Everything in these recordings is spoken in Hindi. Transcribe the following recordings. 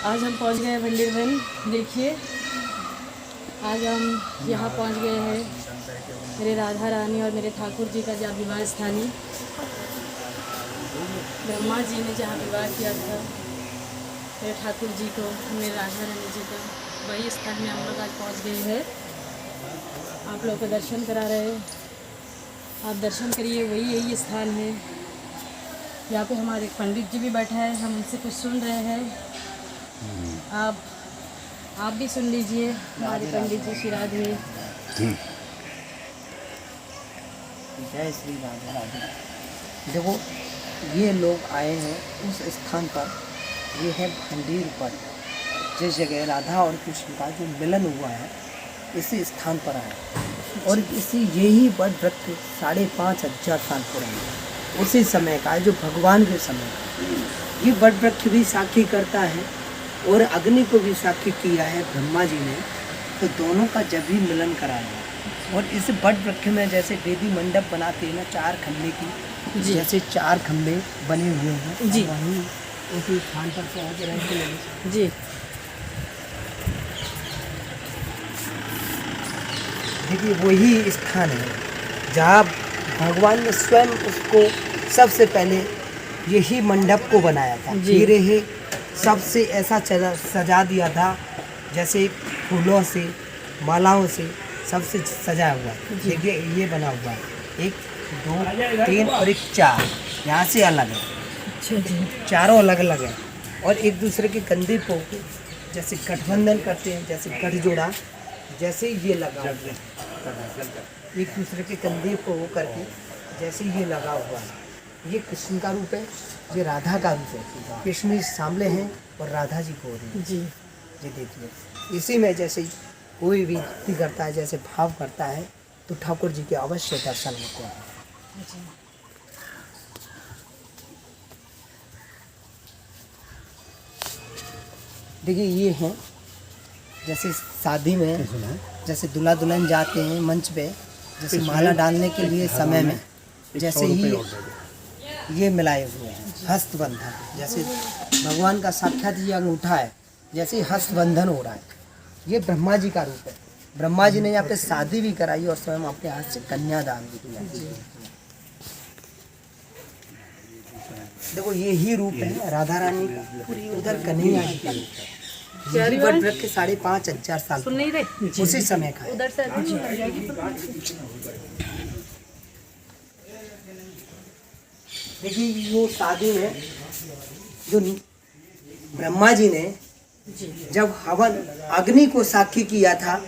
आज हम पहुंच गए मंदिर वन। देखिए आज हम यहाँ पहुंच गए हैं। मेरे राधा रानी और मेरे ठाकुर जी का जहाँ विवाह स्थानी, ब्रह्मा जी ने जहाँ विवाह किया था मेरे ठाकुर जी को, मेरे राधा रानी जी का, वही स्थान में हम लोग आज पहुँच गए हैं। आप लोग को दर्शन करा रहे हैं, आप दर्शन करिए। वही यही स्थान है। यहाँ पे हमारे पंडित जी भी बैठे हैं, हम उनसे कुछ सुन रहे हैं। आप भी सुन लीजिए हमारे पंडित जी श्री राधे। जय श्री राधे राधे। देखो ये लोग आए हैं उस स्थान पर, ये है भंडीर पर, जिस जगह राधा और कृष्ण का जो मिलन हुआ है इसी स्थान पर आए। और इसी यही वट वृक्ष 5,500 साल पुराना उसी समय का है, जो भगवान के समय का। ये वट वृक्ष भी साक्षी करता है और अग्नि को भी साक्षी किया है ब्रह्मा जी ने, तो दोनों का जब भी मिलन कराया। और इस वट वृक्ष में जैसे वेदी मंडप बनाते हैं ना, 4 खंभे की, जैसे 4 खंभे बने हुए हैं जी, वहीं उसी स्थान पर पहुँच रहे हैं जी। देखिए वही स्थान है जहाँ भगवान ने स्वयं उसको सबसे पहले यही मंडप को बनाया था। फिर ये सबसे ऐसा सजा दिया था जैसे फूलों से, मालाओं से सबसे सजा हुआ है। देखिए ये बना हुआ है 1 2 3 और 1 4, यहाँ से अलग है। अच्छा जी, चारों अलग अलग है और एक दूसरे के कंधे को जैसे गठबंधन करते हैं, जैसे गठजोड़ा, जैसे ये लगा हुआ है एक दूसरे के कंधे को वो करके, जैसे ये लगा हुआ है। ये कृष्ण का रूप है, ये राधा का रूप है। कृष्ण जी सामने हैं और राधा जी को जी। ये देखिए इसी में जैसे कोई भी भक्ति करता है, जैसे भाव करता है, तो ठाकुर जी के अवश्य दर्शन होते हैं। देखिए ये हैं जैसे शादी में जैसे दूल्हा दुल्हन जाते हैं मंच पे, जैसे माला डालने के लिए समय में, जैसे ही ये मिलाए हुए हैं हस्तबंधन, जैसे भगवान का साक्षात ये अंगूठा है, जैसे ही हस्तबंधन हो रहा है। ये ब्रह्मा जी का रूप है। ब्रह्मा जी ने यहाँ पे शादी भी कराई और स्वयं अपने हाथ से कन्यादान भी किया। देखो ये ही रूप है राधा रानी का, उधर कन्हैया जी का रूप है। वट वृक्ष 5,500 साल उसी समय का है। उधर से देखिए वो शादी में जो ब्रह्मा जी ने जब हवन अग्नि को साक्षी किया था,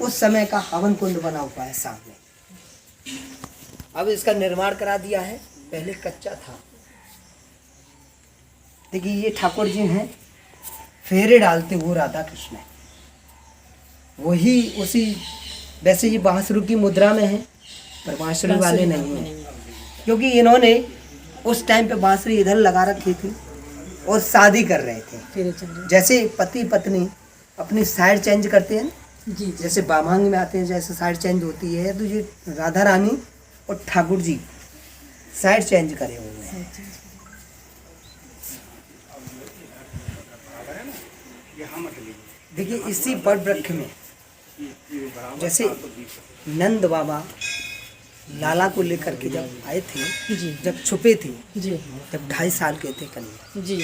उस समय का हवन कुंड बना हुआ है सामने। अब इसका निर्माण करा दिया है, पहले कच्चा था। देखिए ये ठाकुर जी हैं, फेरे डालते हुए राधा कृष्ण है। वही उसी वैसे ये बांसुरी की मुद्रा में है, पर बांसुरी वाले नहीं हैं, क्योंकि इन्होंने उस टाइम पे बांसुरी इधर लगा रखी थी और शादी कर रहे थे। जैसे पति पत्नी अपनी साइड चेंज करते हैं जी, जैसे बामांग में आते हैं जैसे साइड चेंज होती है, तो ये राधा रानी और ठाकुर जी साइड चेंज करे हुए हैं। देखिए इसी वट वृक्ष में जैसे नंद बाबा लाला को लेकर के जब आए थे जी, जब छुपे थे जी, जब 2.5 साल के थे कन्या जी,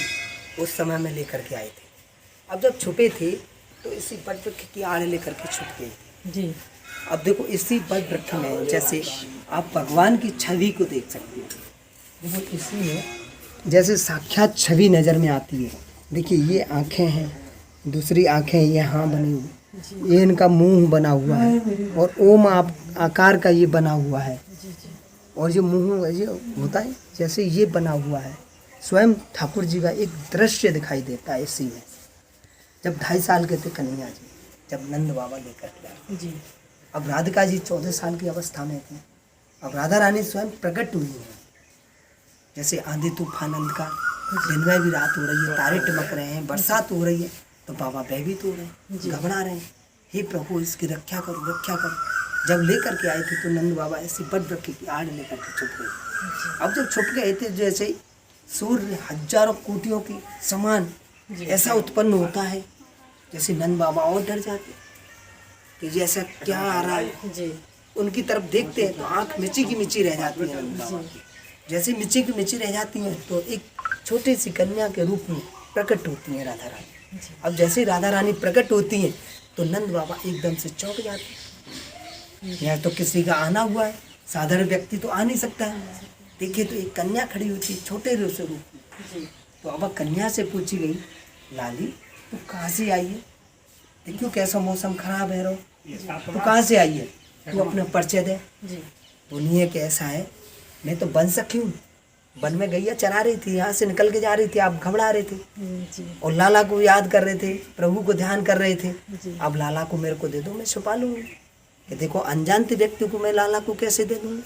उस समय में लेकर के आए थे। अब जब छुपे थे तो इसी वट वृक्ष की आड़ लेकर के छुप गए थे जी। अब देखो इसी वट वृक्ष में जैसे आप भगवान की छवि को देख सकते हैं। देखो इसी में जैसे साक्षात छवि नज़र में आती है। देखिए ये आँखें हैं, दूसरी आँखें यहाँ बनी हुई, ये इनका मुंह बना हुआ है और ओम आकार का ये बना हुआ है। और ये मुंह ये होता है जैसे ये बना हुआ है। स्वयं ठाकुर जी का एक दृश्य दिखाई देता है इसी में। जब 2.5 साल के थे कन्हैया जी, जब नंद बाबा लेकर के आए जी। अब राधिका जी 14 साल की अवस्था में थी। अब राधा रानी स्वयं प्रकट हुई है। जैसे आंधी तूफान आनंद का, दिन में भी रात हो रही है, तारे टमक रहे हैं, बरसात हो रही है, तो बाबा भयभीत हो रहे हैं, घबरा रहे हैं, हे प्रभु इसकी रक्षा करो, रक्षा करो। जब लेकर के आए थे तो नंद बाबा ऐसी वट वृक्ष की आड़ लेकर के छुप गए। अब जब छुप गए थे, जैसे सूर्य हजारों कोटियों की समान ऐसा उत्पन्न होता है जैसे नंद बाबा और डर जाते कि जैसा क्या आ रहा है। जी उनकी तरफ देखते हैं तो आंख मिची की मिची रह जाती है नंद बाबा की। जैसे मिची की मिची रह जाती है तो एक छोटी सी कन्या के रूप में प्रकट होती है राधा रानी। अब जैसे राधा रानी प्रकट होती हैं तो नंद बाबा एकदम से चौंक जाते हैं। यहाँ तो किसी का आना हुआ है, साधारण व्यक्ति तो आ नहीं सकता है। देखिए तो एक कन्या खड़ी होती है छोटे से रूप में। तो अब कन्या से पूछी गई, लाली तू कहाँ से आई है? देखियो कैसा मौसम खराब है रो, तू कहाँ से आई है? तू अपना परिचय दे। बोलिए कैसा है, मैं तो बन सखी हूँ, वन में गैया चरा रही थी, यहाँ से निकल के जा रही थी, आप घबरा रहे थे और लाला को याद कर रहे थे, प्रभु को ध्यान कर रहे थे। अब लाला को मेरे को दे दो, मैं छुपा लूँगी। कि देखो अनजानते व्यक्ति को मैं लाला को कैसे दे दूँगी?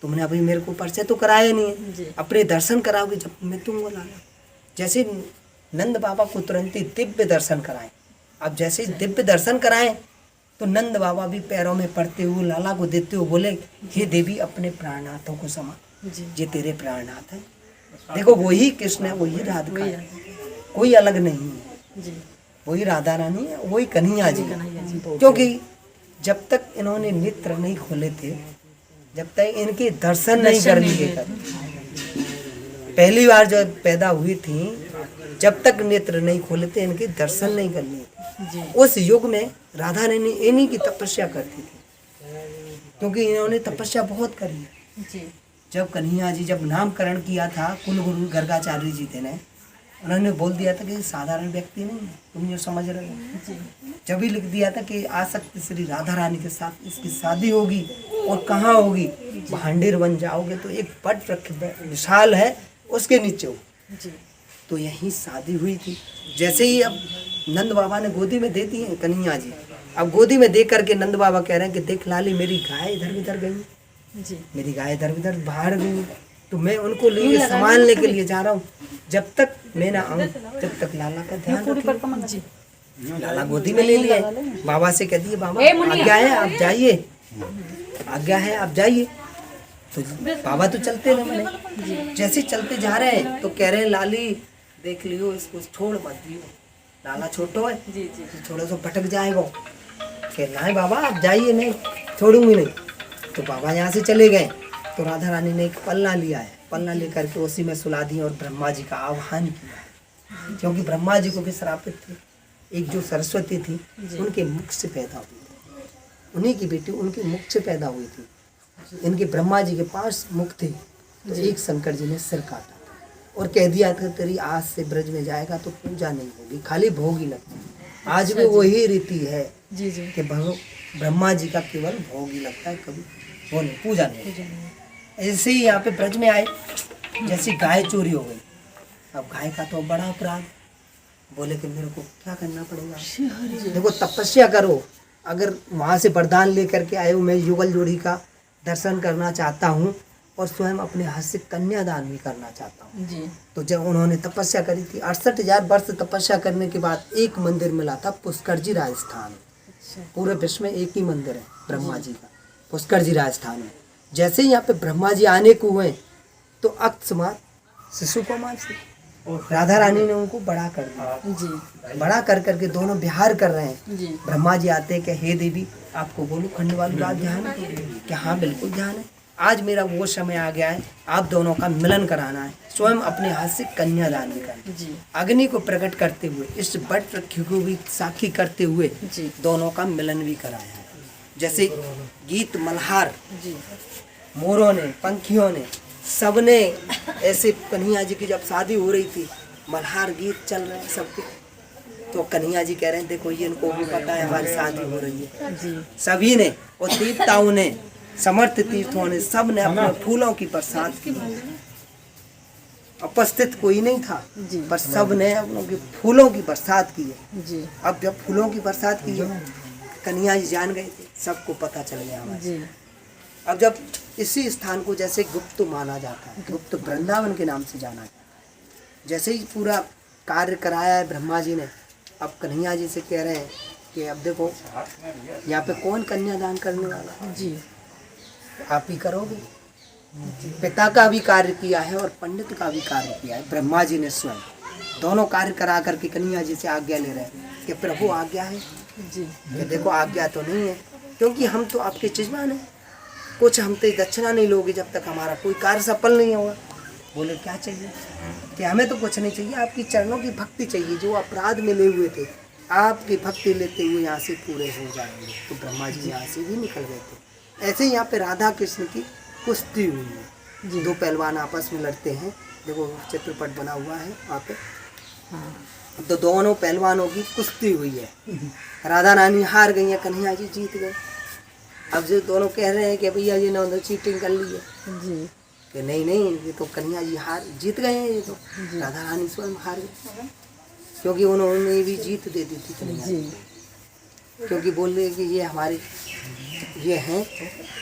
तुमने अभी मेरे को परिचय तो कराया नहीं है, अपने दर्शन कराओगे जब मैं दूंगा लाला। जैसे नंद बाबा को तुरंत ही दिव्य दर्शन कराए। अब जैसे दिव्य दर्शन कराए तो नंद बाबा भी पैरों में पड़ते हुए लाला को देते हुए बोले, हे देवी अपने प्राणनाथों को समा, ये तेरे प्राणनाथ है। देखो वही कृष्ण है, वही राधिका है, कोई अलग नहीं है। वही राधा रानी है, वही कन्हैया जी। क्योंकि जब तक इन्होंने नेत्र नहीं खोले थे, जब तक इनके दर्शन नहीं कर लिए पहली बार जब पैदा हुई थी, जब तक नेत्र नहीं खोले थे, इनके दर्शन नहीं कर लिए थे। उस युग में राधा रानी इन्हीं की तपस्या करती थी, क्योंकि इन्होंने तपस्या बहुत करी है। जब कन्हैया जी जब नामकरण किया था, कुल गुरु गर्गाचार्य जी थे ने, उन्होंने बोल दिया था कि साधारण व्यक्ति नहीं है, तुम जो समझ रहे हो। जब ही लिख दिया था कि आसक्त श्री राधा रानी के साथ इसकी शादी होगी और कहाँ होगी, भांडेर बन जाओगे तो एक पट विशाल है उसके नीचे हो। तो यही शादी हुई थी। जैसे ही अब नंद बाबा ने गोदी में दे दी है कन्हैया जी, अब गोदी में दे करके नंद बाबा कह रहे हैं कि देख लाली मेरी गाय इधर उधर गई, मेरी गाय इधर उधर बाहर गई, तो मैं उनको लेके संभालने के लिए जा रहा हूँ। जब तक मैं ना आऊँ जब तक लाला का ध्यान रखिए। लाला गोदी में ले लिया, बाबा से कह दिए बाबा आज्ञा है आप जाइए, आज्ञा है आप जाइए। तो बाबा तो चलते रहे मैंने, जैसे चलते जा रहे हैं तो कह रहे हैं लाली देख लियो इसको छोड़ मत दियो, लाला छोटो है थोड़ा सा भटक जाएगा। कहना है बाबा आप जाइए, नहीं छोड़ूंगी नहीं। तो बाबा यहाँ से चले गए तो राधा रानी ने एक पल्ला लिया है, पल्ला लेकर के उसी में सुला दी और ब्रह्मा जी का आह्वान किया, क्योंकि ब्रह्मा जी को भी श्रापित थे। एक जो सरस्वती थी उनके मुख से पैदा हुई थी, उन्हीं की बेटी उनके मुख से पैदा हुई थी। इनके ब्रह्मा जी के पास मुख थे, तो एक शंकर जी ने सिर काटा और कह दिया था तेरी आज से ब्रज में जाएगा तो पूजा नहीं होगी, खाली भोग ही लगता है। आज भी वही रीति है कि ब्रह्मा जी का केवल भोग ही लगता है, कभी वो नहीं, पूजा नहीं। ऐसे ही यहाँ पे ब्रज में आए, जैसी गाय चोरी हो गई। अब गाय का तो बड़ा अपराध, बोले कि मेरे को क्या करना पड़ेगा, देखो तपस्या करो, अगर वहाँ से वरदान लेकर के आए हो मैं युगल जोड़ी का दर्शन करना चाहता हूँ और स्वयं अपने हाथ से कन्यादान भी करना चाहता हूँ। तो जब उन्होंने तपस्या करी थी 68,000 वर्ष तपस्या करने के बाद एक मंदिर मिला था, पुष्कर जी राजस्थान। पूरे विश्व में एक ही मंदिर है ब्रह्मा जी का, पुष्कर जी राजस्थान में। जैसे ही यहाँ पे ब्रह्मा जी आने को हुए तो अक्षमात शिशु कुमार से राधा रानी ने उनको बड़ा कर दिया। बड़ा कर करके दोनों विहार कर रहे हैं। ब्रह्मा जी आते हैं कि हे देवी आपको बोलो खंड वाली बात ध्यान है कि हाँ बिल्कुल ध्यान है, आज मेरा वो समय आ गया है, आप दोनों का मिलन कराना है, स्वयं अपने हाथ से कन्यादान भी करना। अग्नि को प्रकट करते हुए, इस वट वृक्ष को भी साक्षी करते हुए दोनों का मिलन भी कराया है। जैसे गीत मल्हार मोरों ने, पंखियों ने, सबने ऐसे कन्हैया जी की जब शादी हो रही थी मल्हार गीत चल रहे हैं सबके, तो कन्हैया जी कह रहे हैं देखो ये इनको भी पता है हमारी शादी हो रही है। सभी ने और देवताओं ने, समर्थ तीर्थों ने, सब ने अपने फूलों की बरसात की। उपस्थित कोई नहीं था पर सब ने अपनों फूलों की बरसात की है। अब जब फूलों की बरसात की है कन्हैया जी जान गए थे, सबको पता चल गया हमारे। अब जब इसी स्थान को जैसे गुप्त माना जाता है, गुप्त वृंदावन के नाम से जाना जाता है, जैसे ही पूरा कार्य कराया है ब्रह्मा जी ने, अब कन्हैया जी से कह रहे हैं कि अब देखो यहाँ पे कौन कन्यादान करने वाला जी, आप ही करोगे। पिता का भी कार्य किया है और पंडित का भी कार्य किया है ब्रह्मा जी ने स्वयं। दोनों कार्य करा करके कन्हैया जी से आज्ञा ले रहे हैं कि प्रभु आज्ञा है जी कि देखो आज्ञा तो नहीं है, क्योंकि हम तो आपके यजमान हैं, कुछ हम तो दक्षिणा नहीं लोगे जब तक हमारा कोई कार्य सफल नहीं होगा। बोले क्या चाहिए? कि हमें तो कुछ नहीं चाहिए, आपकी चरणों की भक्ति चाहिए। जो अपराध में ले हुए थे आपकी भक्ति लेते हुए यहाँ से पूरे हो जाएंगे। तो ब्रह्मा जी यहाँ से भी निकल गए थे। ऐसे ही यहाँ पे राधा कृष्ण की कुश्ती हुई है। दो पहलवान आपस में लड़ते हैं, देखो चित्रपट बना हुआ है वहाँ पे। हाँ। तो दोनों पहलवानों की कुश्ती हुई है। राधा रानी हार गई है, कन्हैया जी जीत गए। अब जो दोनों कह रहे हैं कि भैया जी ने चीटिंग कर ली है जी कि नहीं नहीं, ये तो कन्हैया जी जीत गए हैं, ये तो राधा रानी स्वयं हार गई, क्योंकि उन्होंने भी जीत दे दी थी कन्हैया जी, क्योंकि बोल रहे कि ये हमारे ये हैं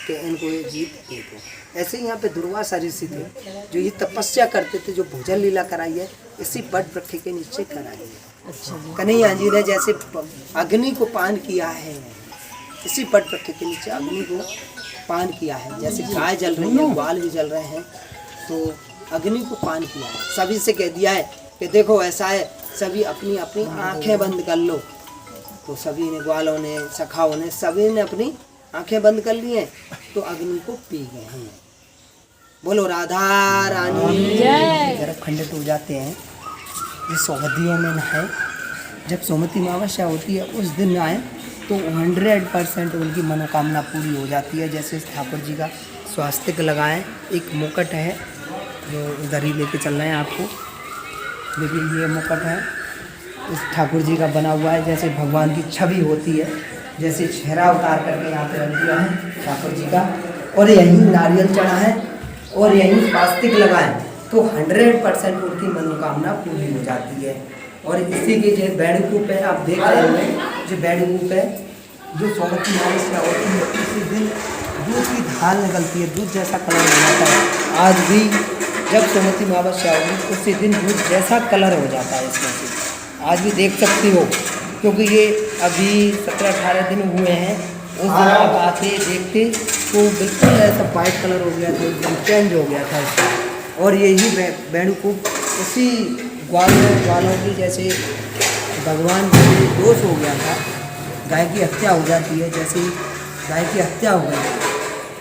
कि इनको ये जीत दे दो। ऐसे ही यहाँ पे दुर्वासा ऋषि थे जो ये तपस्या करते थे, जो भोजन लीला कराई है इसी बट वृक्ष के नीचे कराई है। अच्छा कन्हैया जी ने जैसे अग्नि को पान किया है, इसी बट वृक्ष के नीचे अग्नि को पान किया है। जैसे गाय जल रही है, ग्वाल भी जल रहे हैं, तो अग्नि को पान किया है। सभी से कह दिया है कि देखो ऐसा है, सभी अपनी अपनी आंखें बंद कर लो। तो सभी ने, ग्वालों ने, सखाओं ने, सभी ने अपनी आंखें बंद कर ली हैं, तो अग्नि को पी गए हैं। बोलो राधा रानी गर्भ खंडित हो जाते हैं। ये सोमतियों में नहाए, जब सोमती अमावस्या होती है उस दिन नहाए तो 100% उनकी मनोकामना पूरी हो जाती है। जैसे ठाकुर जी का स्वास्तिक लगाएं, एक मुकुट है जो इधर ही लेके चल रहे हैं आपको, देखिए ये मुकुट है इस ठाकुर जी का बना हुआ है, जैसे भगवान की छवि होती है, जैसे चेहरा उतार करके यहाँ पे रख दिया है ठाकुर जी का। और यहीं नारियल चढ़ा है और यहीं स्वास्तिक लगाएं तो 100% उनकी मनोकामना पूरी हो जाती है। और इसी के जो बैणुकूप है आप देख रहे हैं, जो बैणुकूप है जो सोमती अमावस्या होती है उसी दिन दूध की धार निकलती है, दूध जैसा कलर हो जाता है। आज भी जब सोमती अमावस्या होगी उसी दिन दूध जैसा कलर हो जाता है इसमें से, आज भी देख सकती हो, क्योंकि ये अभी 17-18 दिन हुए हैं। उस दिन आप आते देखते तो बिल्कुल ऐसा वाइट कलर हो गया था, एकदम चेंज हो गया था इसका। और यही बैणुकूप उसी ग्वालों की, जैसे भगवान के दोष हो गया था, गाय की हत्या हो जाती है, जैसे गाय की हत्या हो गई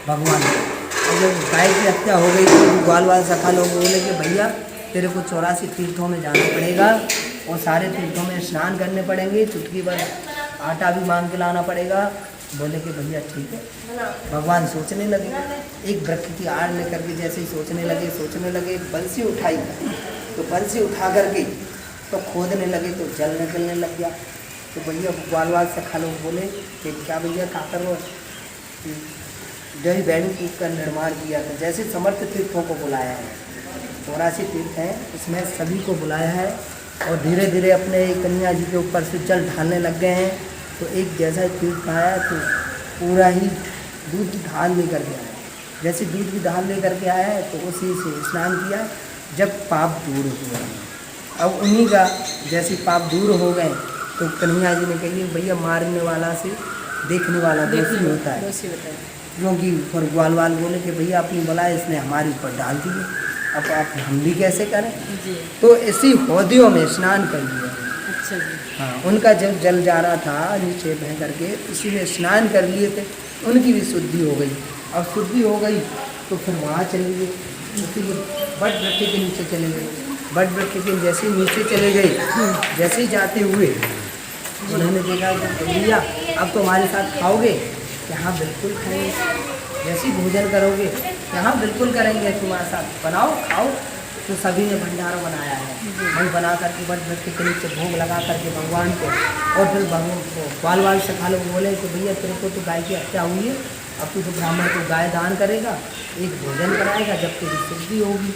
भगवान की, और जब गाय की हत्या हो गई तो ग्वाल सखा लोग बोले कि भैया तेरे को 84 तीर्थों में जाना पड़ेगा और सारे तीर्थों में स्नान करने पड़ेंगे, चुटकी भर आटा भी मांग के लाना पड़ेगा। बोले कि भैया ठीक है। भगवान सोचने लगे, एक वृक्ष की आड़ लेकर के जैसे ही सोचने लगे बंसी उठाई, तो बंसी उठा करके तो खोदने लगे तो जल निकलने लग गया। तो भैया ग्वाल सखा लोग बोले कि क्या भैया कहाँ कर वो जय बैणुकूप का निर्माण किया था। जैसे समर्थ तीर्थों को बुलाया है, 84 तीर्थ हैं उसमें सभी को बुलाया है, और धीरे धीरे अपने कन्हैया जी के ऊपर से जल ढालने लग गए हैं। तो एक जैसा तीर्थ आया तो पूरा ही दूध की ढाल लेकर के आया, जैसे दूध की ढाल लेकर के आया है तो उसी से स्नान किया, जब पाप दूर हुए। अब उन्हीं का जैसे पाप दूर हो गए तो कन्हैया जी ने कही भैया मारने वाला से देखने वाला दोषी होता है, क्योंकि फिर ग्वाल बोले कि भैया अपनी बला इसने हमारे ऊपर डाल दी, अब आप हम भी कैसे करें जी। तो इसी हौदियों में स्नान कर लिया। अच्छा जी। हाँ, उनका जब जल जा रहा था नीचे बह करके, इसी में स्नान कर लिए थे, उनकी भी शुद्धि हो गई। अब शुद्धि हो गई तो फिर वहाँ चले गए, उसी बट वृक्ष के नीचे चले गए। बट वृक्ष के जैसे नीचे चले गए, जैसे ही जाते हुए उन्होंने देखा कि भैया अब तो हमारे साथ खाओगे? यहाँ बिल्कुल खाएंगे। जैसे भोजन करोगे यहाँ बिल्कुल करेंगे तुम्हारे साथ, बनाओ खाओ। तो सभी ने भंडारा बनाया है, वही बना करके बट वृक्ष के नीचे भोग लगा करके भगवान को। और फिर ग्वाल सखा लोग बोले कि भैया तेरे को तो गाय की हत्या हुई है, अब तू तो ब्राह्मण को गाय दान करेगा, एक भोजन कराएगा, जब तेरी शुद्धि होगी।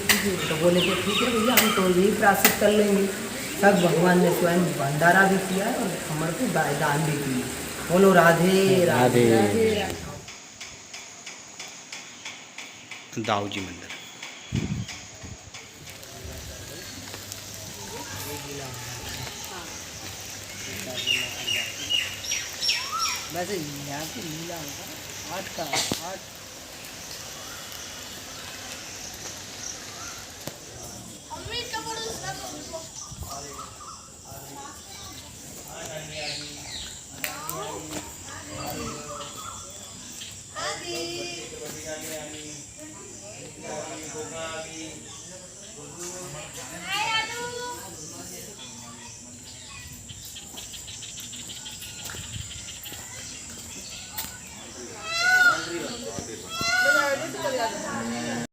तो बोले कि ठीक है भैया हम तो यही प्राश्चित कर लेंगे। तब भगवान ने स्वयं भंडारा भी किया और हमारे को गाय दान भी की। बोलो राधे राधे। दाऊ जी मंदिर वैसे यहाँ की लीला होगा 8 का 8। अम्मी का